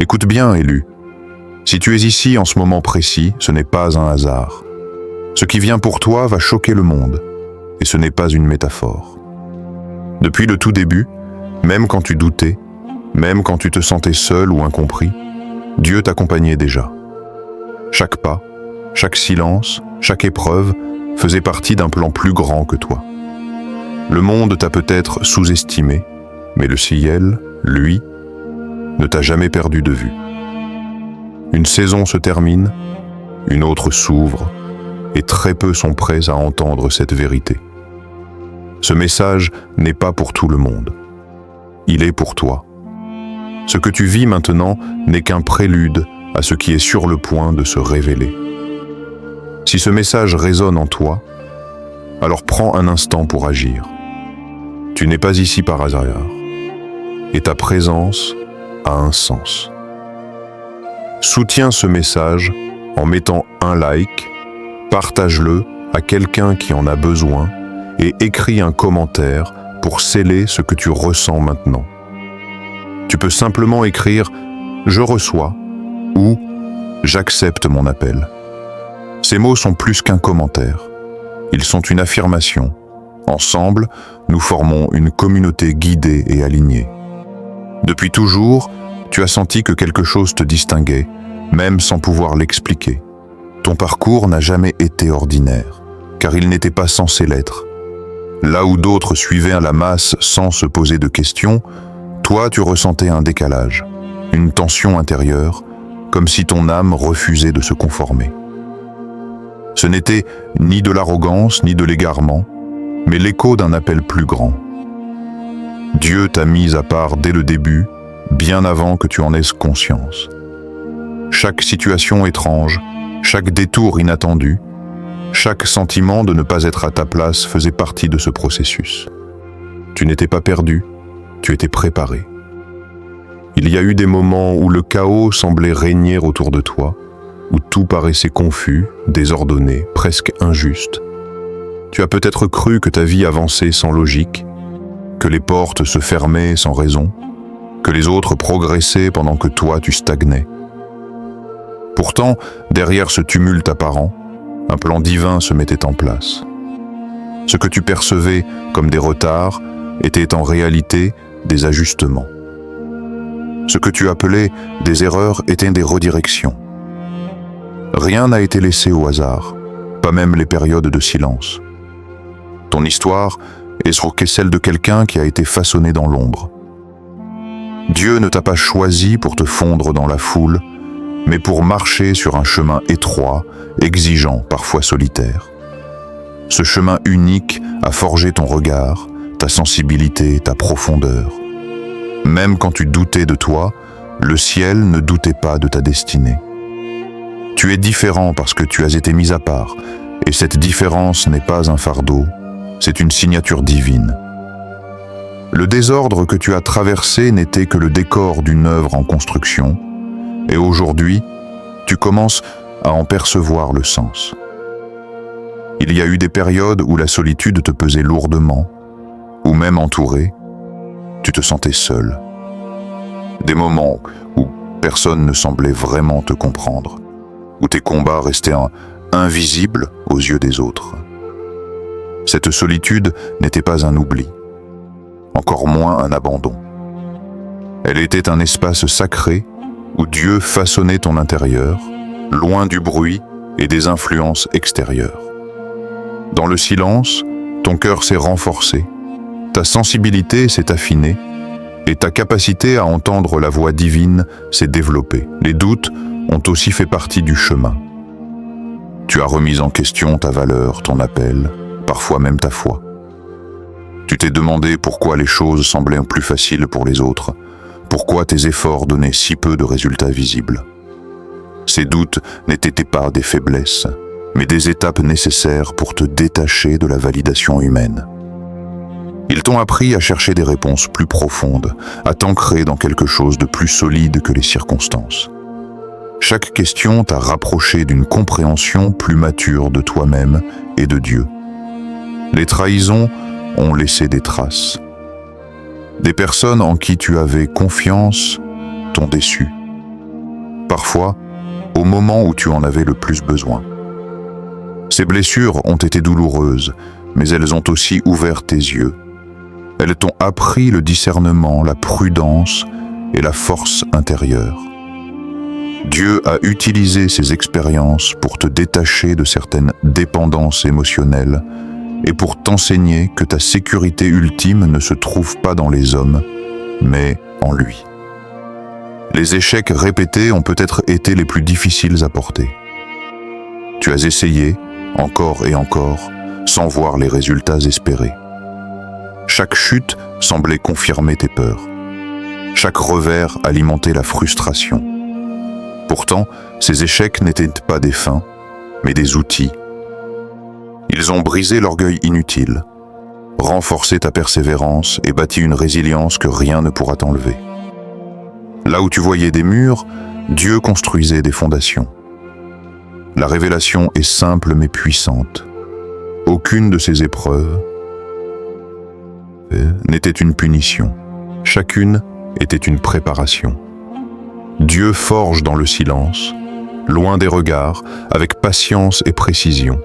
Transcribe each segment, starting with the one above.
Écoute bien, élu. Si tu es ici en ce moment précis, ce n'est pas un hasard. Ce qui vient pour toi va choquer le monde, et ce n'est pas une métaphore. Depuis le tout début, même quand tu doutais, même quand tu te sentais seul ou incompris, Dieu t'accompagnait déjà. Chaque pas, chaque silence, chaque épreuve faisait partie d'un plan plus grand que toi. Le monde t'a peut-être sous-estimé, mais le ciel, lui, ne t'a jamais perdu de vue. Une saison se termine, une autre s'ouvre, et très peu sont prêts à entendre cette vérité. Ce message n'est pas pour tout le monde. Il est pour toi. Ce que tu vis maintenant n'est qu'un prélude à ce qui est sur le point de se révéler. Si ce message résonne en toi, alors prends un instant pour agir. Tu n'es pas ici par hasard, et ta présence a un sens. Soutiens ce message en mettant un like, partage-le à quelqu'un qui en a besoin et écris un commentaire pour sceller ce que tu ressens maintenant. Tu peux simplement écrire « Je reçois » ou « J'accepte mon appel ». Ces mots sont plus qu'un commentaire. Ils sont une affirmation. Ensemble, nous formons une communauté guidée et alignée. Depuis toujours, tu as senti que quelque chose te distinguait, même sans pouvoir l'expliquer. Ton parcours n'a jamais été ordinaire, car il n'était pas censé l'être. Là où d'autres suivaient à la masse sans se poser de questions, toi tu ressentais un décalage, une tension intérieure, comme si ton âme refusait de se conformer. Ce n'était ni de l'arrogance ni de l'égarement, mais l'écho d'un appel plus grand. Dieu t'a mis à part dès le début, bien avant que tu en aies conscience. Chaque situation étrange, chaque détour inattendu, chaque sentiment de ne pas être à ta place faisait partie de ce processus. Tu n'étais pas perdu, tu étais préparé. Il y a eu des moments où le chaos semblait régner autour de toi, où tout paraissait confus, désordonné, presque injuste. Tu as peut-être cru que ta vie avançait sans logique, que les portes se fermaient sans raison, que les autres progressaient pendant que toi tu stagnais. Pourtant, derrière ce tumulte apparent, un plan divin se mettait en place. Ce que tu percevais comme des retards était en réalité des ajustements. Ce que tu appelais des erreurs étaient des redirections. Rien n'a été laissé au hasard, pas même les périodes de silence. Ton histoire est celle de quelqu'un qui a été façonné dans l'ombre. Dieu ne t'a pas choisi pour te fondre dans la foule, mais pour marcher sur un chemin étroit, exigeant, parfois solitaire. Ce chemin unique a forgé ton regard, ta sensibilité, ta profondeur. Même quand tu doutais de toi, le ciel ne doutait pas de ta destinée. Tu es différent parce que tu as été mis à part, et cette différence n'est pas un fardeau, c'est une signature divine. Le désordre que tu as traversé n'était que le décor d'une œuvre en construction, et aujourd'hui, tu commences à en percevoir le sens. Il y a eu des périodes où la solitude te pesait lourdement, ou même entouré, tu te sentais seul. Des moments où personne ne semblait vraiment te comprendre, où tes combats restaient invisibles aux yeux des autres. Cette solitude n'était pas un oubli, encore moins un abandon. Elle était un espace sacré où Dieu façonnait ton intérieur, loin du bruit et des influences extérieures. Dans le silence, ton cœur s'est renforcé, ta sensibilité s'est affinée et ta capacité à entendre la voix divine s'est développée. Les doutes ont aussi fait partie du chemin. Tu as remis en question ta valeur, ton appel, parfois même ta foi. Tu t'es demandé pourquoi les choses semblaient plus faciles pour les autres, pourquoi tes efforts donnaient si peu de résultats visibles. Ces doutes n'étaient pas des faiblesses, mais des étapes nécessaires pour te détacher de la validation humaine. Ils t'ont appris à chercher des réponses plus profondes, à t'ancrer dans quelque chose de plus solide que les circonstances. Chaque question t'a rapproché d'une compréhension plus mature de toi-même et de Dieu. Les trahisons ont laissé des traces. Des personnes en qui tu avais confiance t'ont déçu. parfois au moment où tu en avais le plus besoin. Ces blessures ont été douloureuses, mais elles ont aussi ouvert tes yeux. Elles t'ont appris le discernement, la prudence et la force intérieure. Dieu a utilisé ces expériences pour te détacher de certaines dépendances émotionnelles et pour t'enseigner que ta sécurité ultime ne se trouve pas dans les hommes, mais en lui. Les échecs répétés ont peut-être été les plus difficiles à porter. Tu as essayé, encore et encore, sans voir les résultats espérés. Chaque chute semblait confirmer tes peurs. Chaque revers alimentait la frustration. Pourtant, ces échecs n'étaient pas des fins, mais des outils. Ils ont brisé l'orgueil inutile, renforcé ta persévérance et bâti une résilience que rien ne pourra t'enlever. Là où tu voyais des murs, Dieu construisait des fondations. La révélation est simple mais puissante. Aucune de ces épreuves n'était une punition. Chacune était une préparation. Dieu forge dans le silence, loin des regards, avec patience et précision.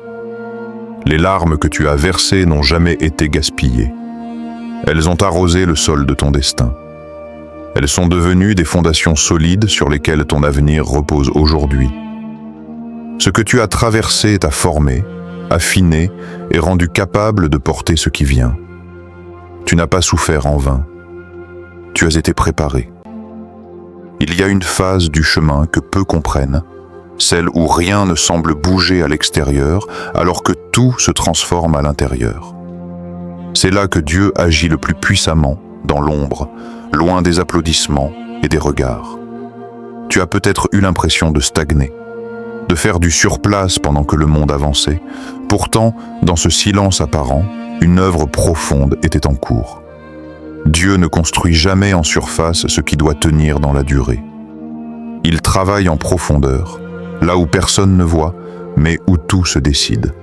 Les larmes que tu as versées n'ont jamais été gaspillées. Elles ont arrosé le sol de ton destin. Elles sont devenues des fondations solides sur lesquelles ton avenir repose aujourd'hui. Ce que tu as traversé t'a formé, affiné et rendu capable de porter ce qui vient. Tu n'as pas souffert en vain. Tu as été préparé. Il y a une phase du chemin que peu comprennent, celle où rien ne semble bouger à l'extérieur alors que tout se transforme à l'intérieur. C'est là que Dieu agit le plus puissamment, dans l'ombre, loin des applaudissements et des regards. Tu as peut-être eu l'impression de stagner, de faire du surplace pendant que le monde avançait. Pourtant, dans ce silence apparent, une œuvre profonde était en cours. Dieu ne construit jamais en surface ce qui doit tenir dans la durée. Il travaille en profondeur, là où personne ne voit, mais où tout se décide.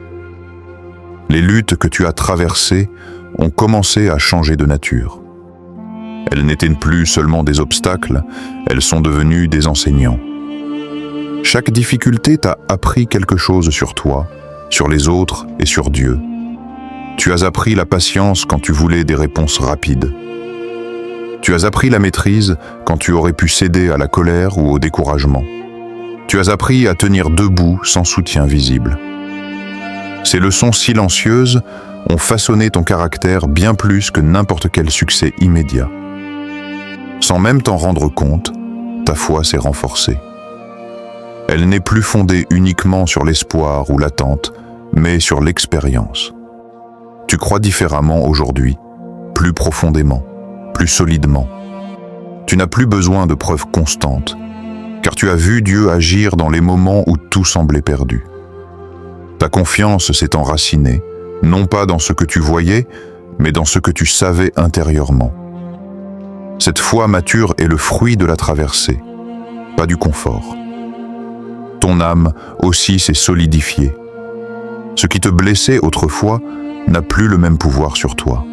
Les luttes que tu as traversées ont commencé à changer de nature. Elles n'étaient plus seulement des obstacles, elles sont devenues des enseignants. Chaque difficulté t'a appris quelque chose sur toi, sur les autres et sur Dieu. Tu as appris la patience quand tu voulais des réponses rapides. Tu as appris la maîtrise quand tu aurais pu céder à la colère ou au découragement. Tu as appris à tenir debout sans soutien visible. Ces leçons silencieuses ont façonné ton caractère bien plus que n'importe quel succès immédiat. Sans même t'en rendre compte, ta foi s'est renforcée. Elle n'est plus fondée uniquement sur l'espoir ou l'attente, mais sur l'expérience. Tu crois différemment aujourd'hui, plus profondément, plus solidement. Tu n'as plus besoin de preuves constantes, car tu as vu Dieu agir dans les moments où tout semblait perdu. Ta confiance s'est enracinée, non pas dans ce que tu voyais, mais dans ce que tu savais intérieurement. Cette foi mature est le fruit de la traversée, pas du confort. Ton âme aussi s'est solidifiée. Ce qui te blessait autrefois n'a plus le même pouvoir sur toi.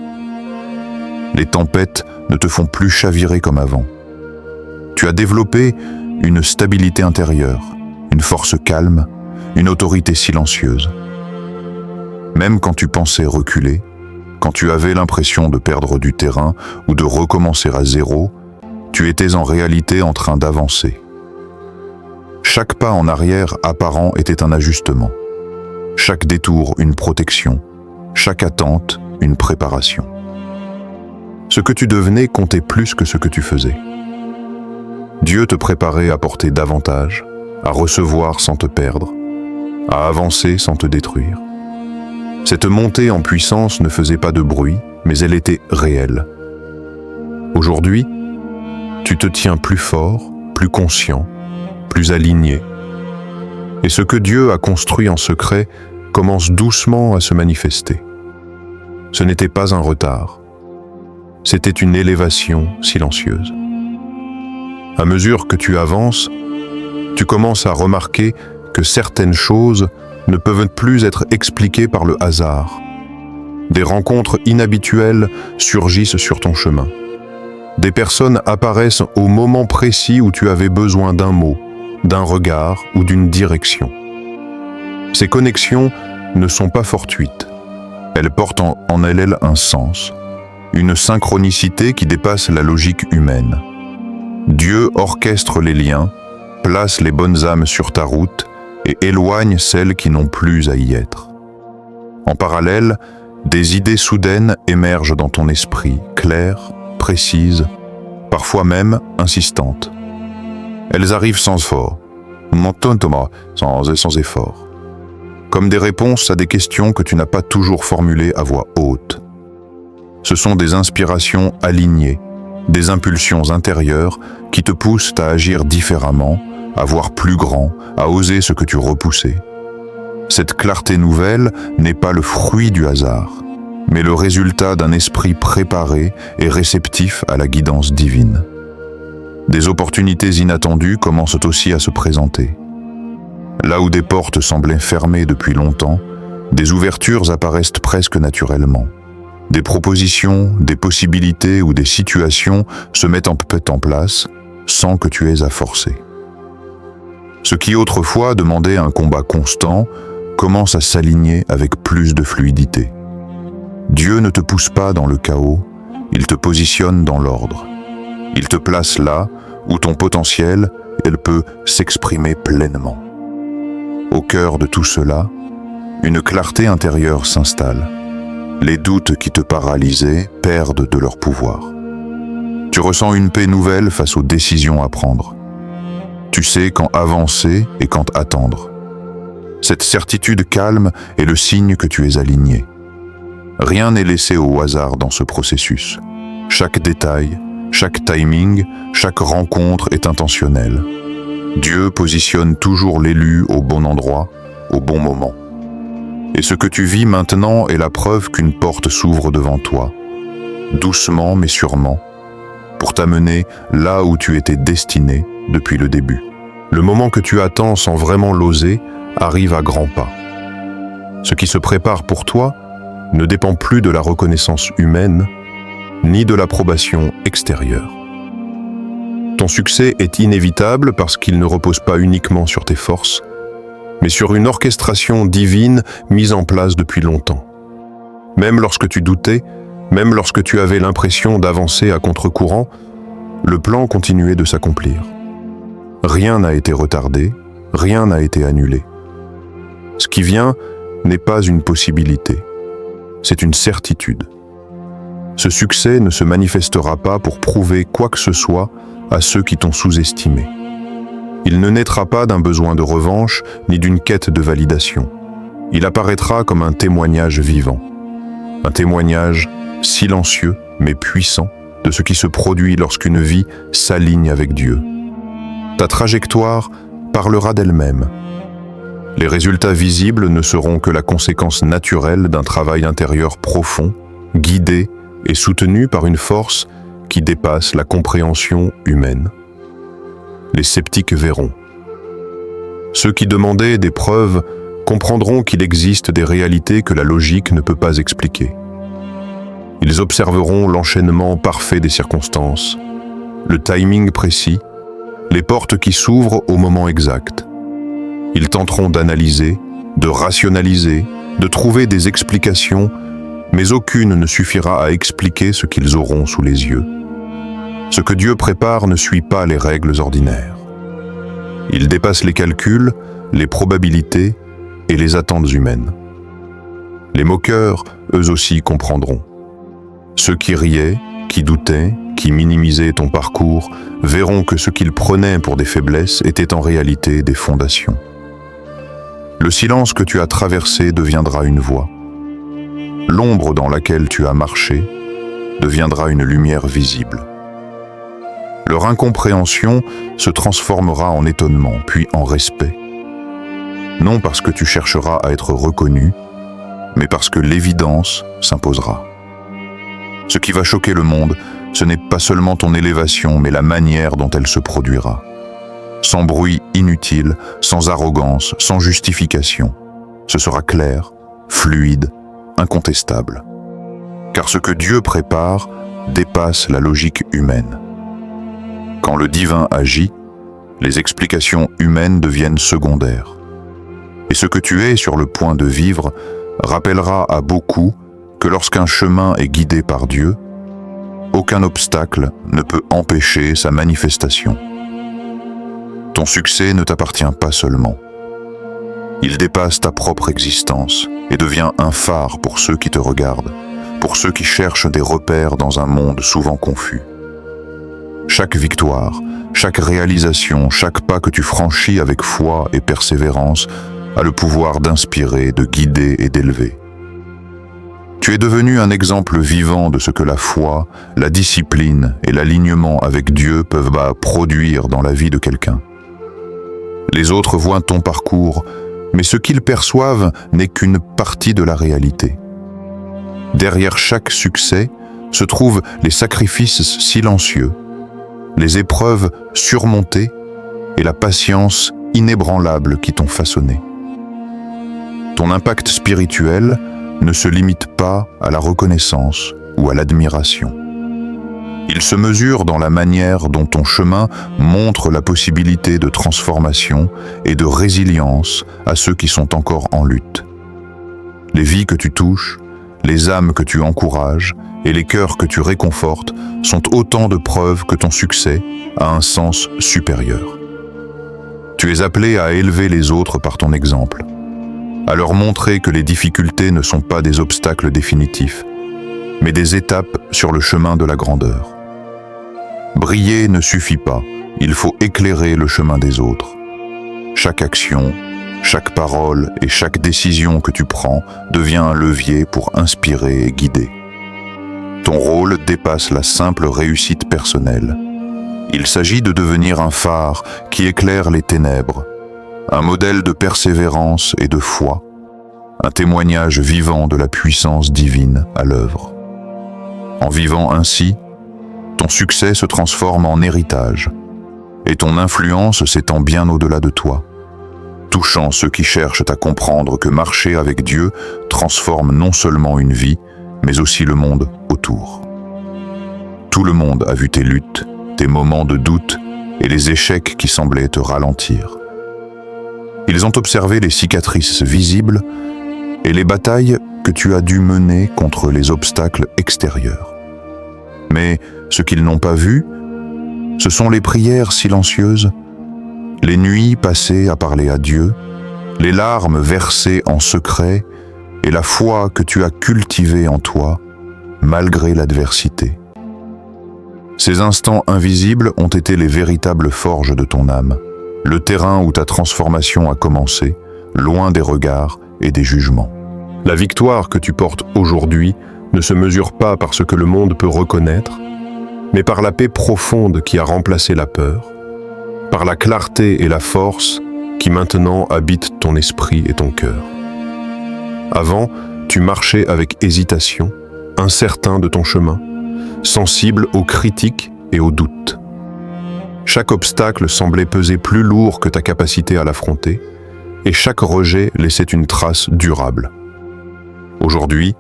Les tempêtes ne te font plus chavirer comme avant. Tu as développé une stabilité intérieure, une force calme, une autorité silencieuse. Même quand tu pensais reculer, quand tu avais l'impression de perdre du terrain ou de recommencer à zéro, tu étais en réalité en train d'avancer. Chaque pas en arrière apparent était un ajustement. Chaque détour une protection, chaque attente une préparation. Ce que tu devenais comptait plus que ce que tu faisais. Dieu te préparait à porter davantage, à recevoir sans te perdre, à avancer sans te détruire. Cette montée en puissance ne faisait pas de bruit, mais elle était réelle. Aujourd'hui, tu te tiens plus fort, plus conscient, plus aligné. Et ce que Dieu a construit en secret commence doucement à se manifester. Ce n'était pas un retard, c'était une élévation silencieuse. À mesure que tu avances, tu commences à remarquer que certaines choses ne peuvent plus être expliquées par le hasard. Des rencontres inhabituelles surgissent sur ton chemin. Des personnes apparaissent au moment précis où tu avais besoin d'un mot, d'un regard ou d'une direction. Ces connexions ne sont pas fortuites. Elles portent en elles un sens, une synchronicité qui dépasse la logique humaine. Dieu orchestre les liens, place les bonnes âmes sur ta route et éloigne celles qui n'ont plus à y être. En parallèle, des idées soudaines émergent dans ton esprit, claires, précises, parfois même insistantes. Elles arrivent sans effort, sans effort, comme des réponses à des questions que tu n'as pas toujours formulées à voix haute. Ce sont des inspirations alignées, des impulsions intérieures qui te poussent à agir différemment, à voir plus grand, à oser ce que tu repoussais. Cette clarté nouvelle n'est pas le fruit du hasard, mais le résultat d'un esprit préparé et réceptif à la guidance divine. Des opportunités inattendues commencent aussi à se présenter. Là où des portes semblaient fermées depuis longtemps, des ouvertures apparaissent presque naturellement. Des propositions, des possibilités ou des situations se mettent en place sans que tu aies à forcer. Ce qui autrefois demandait un combat constant commence à s'aligner avec plus de fluidité. Dieu ne te pousse pas dans le chaos, il te positionne dans l'ordre. Il te place là où ton potentiel, peut s'exprimer pleinement. Au cœur de tout cela, une clarté intérieure s'installe. Les doutes qui te paralysaient perdent de leur pouvoir. Tu ressens une paix nouvelle face aux décisions à prendre. Tu sais quand avancer et quand attendre. Cette certitude calme est le signe que tu es aligné. Rien n'est laissé au hasard dans ce processus. Chaque détail, chaque timing, chaque rencontre est intentionnelle. Dieu positionne toujours l'élu au bon endroit, au bon moment. Et ce que tu vis maintenant est la preuve qu'une porte s'ouvre devant toi, doucement mais sûrement, pour t'amener là où tu étais destiné depuis le début. Le moment que tu attends sans vraiment l'oser arrive à grands pas. Ce qui se prépare pour toi ne dépend plus de la reconnaissance humaine, ni de l'approbation extérieure. Ton succès est inévitable parce qu'il ne repose pas uniquement sur tes forces, mais sur une orchestration divine mise en place depuis longtemps. Même lorsque tu doutais, même lorsque tu avais l'impression d'avancer à contre-courant, le plan continuait de s'accomplir. Rien n'a été retardé, rien n'a été annulé. Ce qui vient n'est pas une possibilité, c'est une certitude. Ce succès ne se manifestera pas pour prouver quoi que ce soit à ceux qui t'ont sous-estimé. Il ne naîtra pas d'un besoin de revanche ni d'une quête de validation. Il apparaîtra comme un témoignage vivant. Un témoignage silencieux mais puissant de ce qui se produit lorsqu'une vie s'aligne avec Dieu. Ta trajectoire parlera d'elle-même. Les résultats visibles ne seront que la conséquence naturelle d'un travail intérieur profond, guidé et soutenu par une force qui dépasse la compréhension humaine. Les sceptiques verront. Ceux qui demandaient des preuves comprendront qu'il existe des réalités que la logique ne peut pas expliquer. Ils observeront l'enchaînement parfait des circonstances, le timing précis, les portes qui s'ouvrent au moment exact. Ils tenteront d'analyser, de rationaliser, de trouver des explications, mais aucune ne suffira à expliquer ce qu'ils auront sous les yeux. Ce que Dieu prépare ne suit pas les règles ordinaires. Il dépasse les calculs, les probabilités et les attentes humaines. Les moqueurs, eux aussi, comprendront. Ceux qui riaient, qui doutaient, qui minimisaient ton parcours, verront que ce qu'ils prenaient pour des faiblesses étaient en réalité des fondations. Le silence que tu as traversé deviendra une voie. L'ombre dans laquelle tu as marché deviendra une lumière visible. Leur incompréhension se transformera en étonnement, puis en respect. Non parce que tu chercheras à être reconnu, mais parce que l'évidence s'imposera. Ce qui va choquer le monde, ce n'est pas seulement ton élévation, mais la manière dont elle se produira. Sans bruit inutile, sans arrogance, sans justification. Ce sera clair, fluide, incontestable. Car ce que Dieu prépare dépasse la logique humaine. Quand le divin agit, Les explications humaines deviennent secondaires. Et ce que tu es sur le point de vivre rappellera à beaucoup que lorsqu'un chemin est guidé par Dieu, aucun obstacle ne peut empêcher sa manifestation. Ton succès ne t'appartient pas seulement. Il dépasse ta propre existence et devient un phare pour ceux qui te regardent, pour ceux qui cherchent des repères dans un monde souvent confus. Chaque victoire, chaque réalisation, chaque pas que tu franchis avec foi et persévérance a le pouvoir d'inspirer, de guider et d'élever. Tu es devenu un exemple vivant de ce que la foi, la discipline et l'alignement avec Dieu peuvent produire dans la vie de quelqu'un. Les autres voient ton parcours, mais ce qu'ils perçoivent n'est qu'une partie de la réalité. Derrière chaque succès se trouvent les sacrifices silencieux, les épreuves surmontées et la patience inébranlable qui t'ont façonné. Ton impact spirituel ne se limite pas à la reconnaissance ou à l'admiration. Il se mesure dans la manière dont ton chemin montre la possibilité de transformation et de résilience à ceux qui sont encore en lutte. Les vies que tu touches, les âmes que tu encourages et les cœurs que tu réconfortes sont autant de preuves que ton succès a un sens supérieur. Tu es appelé à élever les autres par ton exemple, à leur montrer que les difficultés ne sont pas des obstacles définitifs, mais des étapes sur le chemin de la grandeur. Briller ne suffit pas, il faut éclairer le chemin des autres. Chaque action, chaque parole et chaque décision que tu prends devient un levier pour inspirer et guider. Ton rôle dépasse la simple réussite personnelle. Il s'agit de devenir un phare qui éclaire les ténèbres, un modèle de persévérance et de foi, un témoignage vivant de la puissance divine à l'œuvre. En vivant ainsi, ton succès se transforme en héritage et ton influence s'étend bien au-delà de toi, touchant ceux qui cherchent à comprendre que marcher avec Dieu transforme non seulement une vie, mais aussi le monde autour. Tout le monde a vu tes luttes, tes moments de doute et les échecs qui semblaient te ralentir. Ils ont observé les cicatrices visibles et les batailles que tu as dû mener contre les obstacles extérieurs. Mais ce qu'ils n'ont pas vu, ce sont les prières silencieuses, les nuits passées à parler à Dieu, les larmes versées en secret et la foi que tu as cultivée en toi, malgré l'adversité. Ces instants invisibles ont été les véritables forges de ton âme, le terrain où ta transformation a commencé, loin des regards et des jugements. La victoire que tu portes aujourd'hui ne se mesure pas par ce que le monde peut reconnaître, mais par la paix profonde qui a remplacé la peur, par la clarté et la force qui maintenant habitent ton esprit et ton cœur. Avant, tu marchais avec hésitation, incertain de ton chemin, sensible aux critiques et aux doutes. Chaque obstacle semblait peser plus lourd que ta capacité à l'affronter, et chaque rejet laissait une trace durable. Aujourd'hui,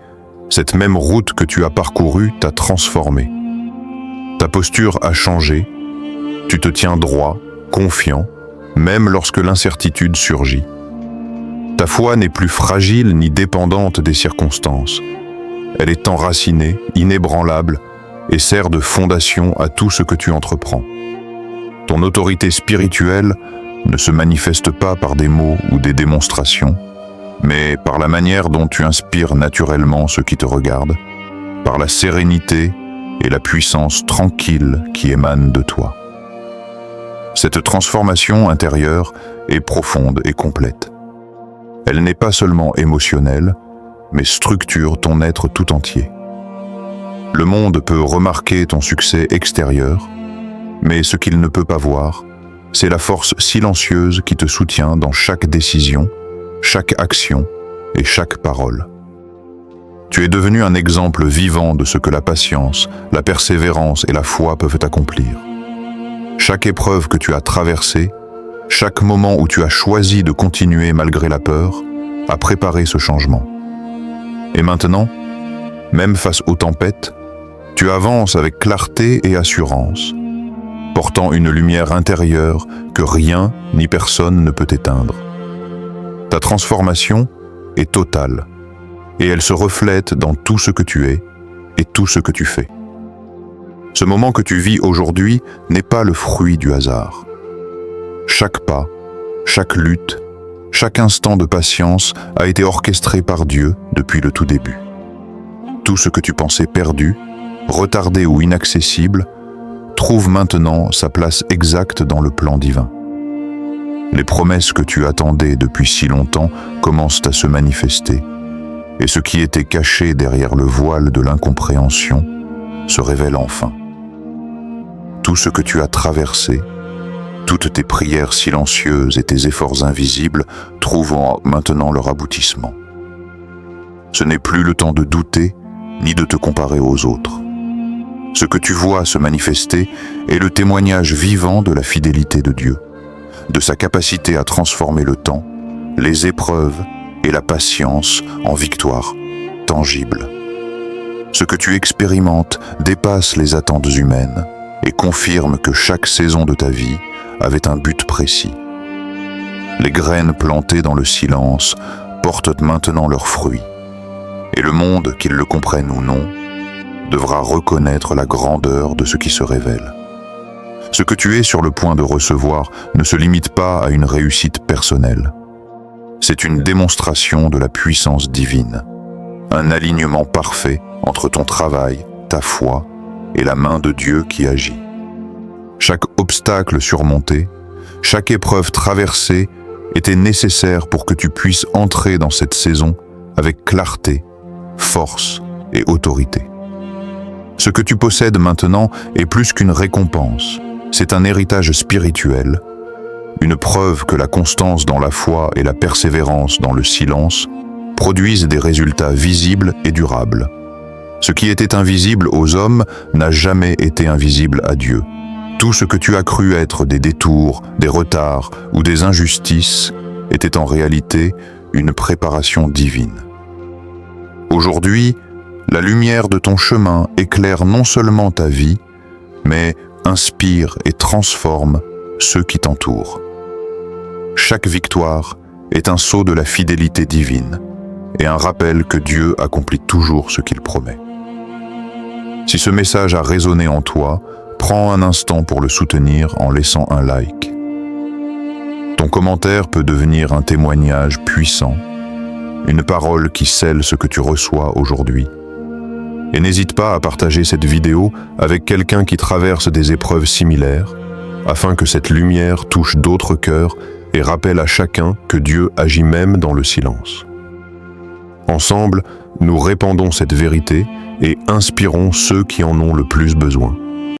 cette même route que tu as parcourue t'a transformé. Ta posture a changé, tu te tiens droit, confiant, même lorsque l'incertitude surgit. Ta foi n'est plus fragile ni dépendante des circonstances. Elle est enracinée, inébranlable, et sert de fondation à tout ce que tu entreprends. Ton autorité spirituelle ne se manifeste pas par des mots ou des démonstrations, mais par la manière dont tu inspires naturellement ceux qui te regardent, par la sérénité et la puissance tranquille qui émanent de toi. Cette transformation intérieure est profonde et complète. Elle n'est pas seulement émotionnelle, mais structure ton être tout entier. Le monde peut remarquer ton succès extérieur, mais ce qu'il ne peut pas voir, c'est la force silencieuse qui te soutient dans chaque décision, chaque action et chaque parole. Tu es devenu un exemple vivant de ce que la patience, la persévérance et la foi peuvent accomplir. Chaque épreuve que tu as traversée, chaque moment où tu as choisi de continuer malgré la peur, a préparé ce changement. Et maintenant, même face aux tempêtes, tu avances avec clarté et assurance. portant une lumière intérieure que rien ni personne ne peut éteindre. Ta transformation est totale, et elle se reflète dans tout ce que tu es et tout ce que tu fais. Ce moment que tu vis aujourd'hui n'est pas le fruit du hasard. Chaque pas, chaque lutte, chaque instant de patience a été orchestré par Dieu depuis le tout début. Tout ce que tu pensais perdu, retardé ou inaccessible, trouve maintenant sa place exacte dans le plan divin. Les promesses que tu attendais depuis si longtemps commencent à se manifester, et ce qui était caché derrière le voile de l'incompréhension se révèle enfin. Tout ce que tu as traversé, toutes tes prières silencieuses et tes efforts invisibles trouvent maintenant leur aboutissement. Ce n'est plus le temps de douter ni de te comparer aux autres. Ce que tu vois se manifester est le témoignage vivant de la fidélité de Dieu, de sa capacité à transformer le temps, les épreuves et la patience en victoire tangible. Ce que tu expérimentes dépasse les attentes humaines et confirme que chaque saison de ta vie avait un but précis. Les graines plantées dans le silence portent maintenant leurs fruits, et le monde, qu'il le comprenne ou non, devra reconnaître la grandeur de ce qui se révèle. Ce que tu es sur le point de recevoir ne se limite pas à une réussite personnelle. C'est une démonstration de la puissance divine, un alignement parfait entre ton travail, ta foi et la main de Dieu qui agit. Chaque obstacle surmonté, chaque épreuve traversée était nécessaire pour que tu puisses entrer dans cette saison avec clarté, force et autorité. Ce que tu possèdes maintenant est plus qu'une récompense, c'est un héritage spirituel, une preuve que la constance dans la foi et la persévérance dans le silence produisent des résultats visibles et durables. Ce qui était invisible aux hommes n'a jamais été invisible à Dieu. Tout ce que tu as cru être des détours, des retards ou des injustices était en réalité une préparation divine. Aujourd'hui, la lumière de ton chemin éclaire non seulement ta vie, mais inspire et transforme ceux qui t'entourent. Chaque victoire est un sceau de la fidélité divine et un rappel que Dieu accomplit toujours ce qu'il promet. Si ce message a résonné en toi, prends un instant pour le soutenir en laissant un like. Ton commentaire peut devenir un témoignage puissant, une parole qui scelle ce que tu reçois aujourd'hui. Et n'hésite pas à partager cette vidéo avec quelqu'un qui traverse des épreuves similaires, afin que cette lumière touche d'autres cœurs et rappelle à chacun que Dieu agit même dans le silence. Ensemble, nous répandons cette vérité et inspirons ceux qui en ont le plus besoin.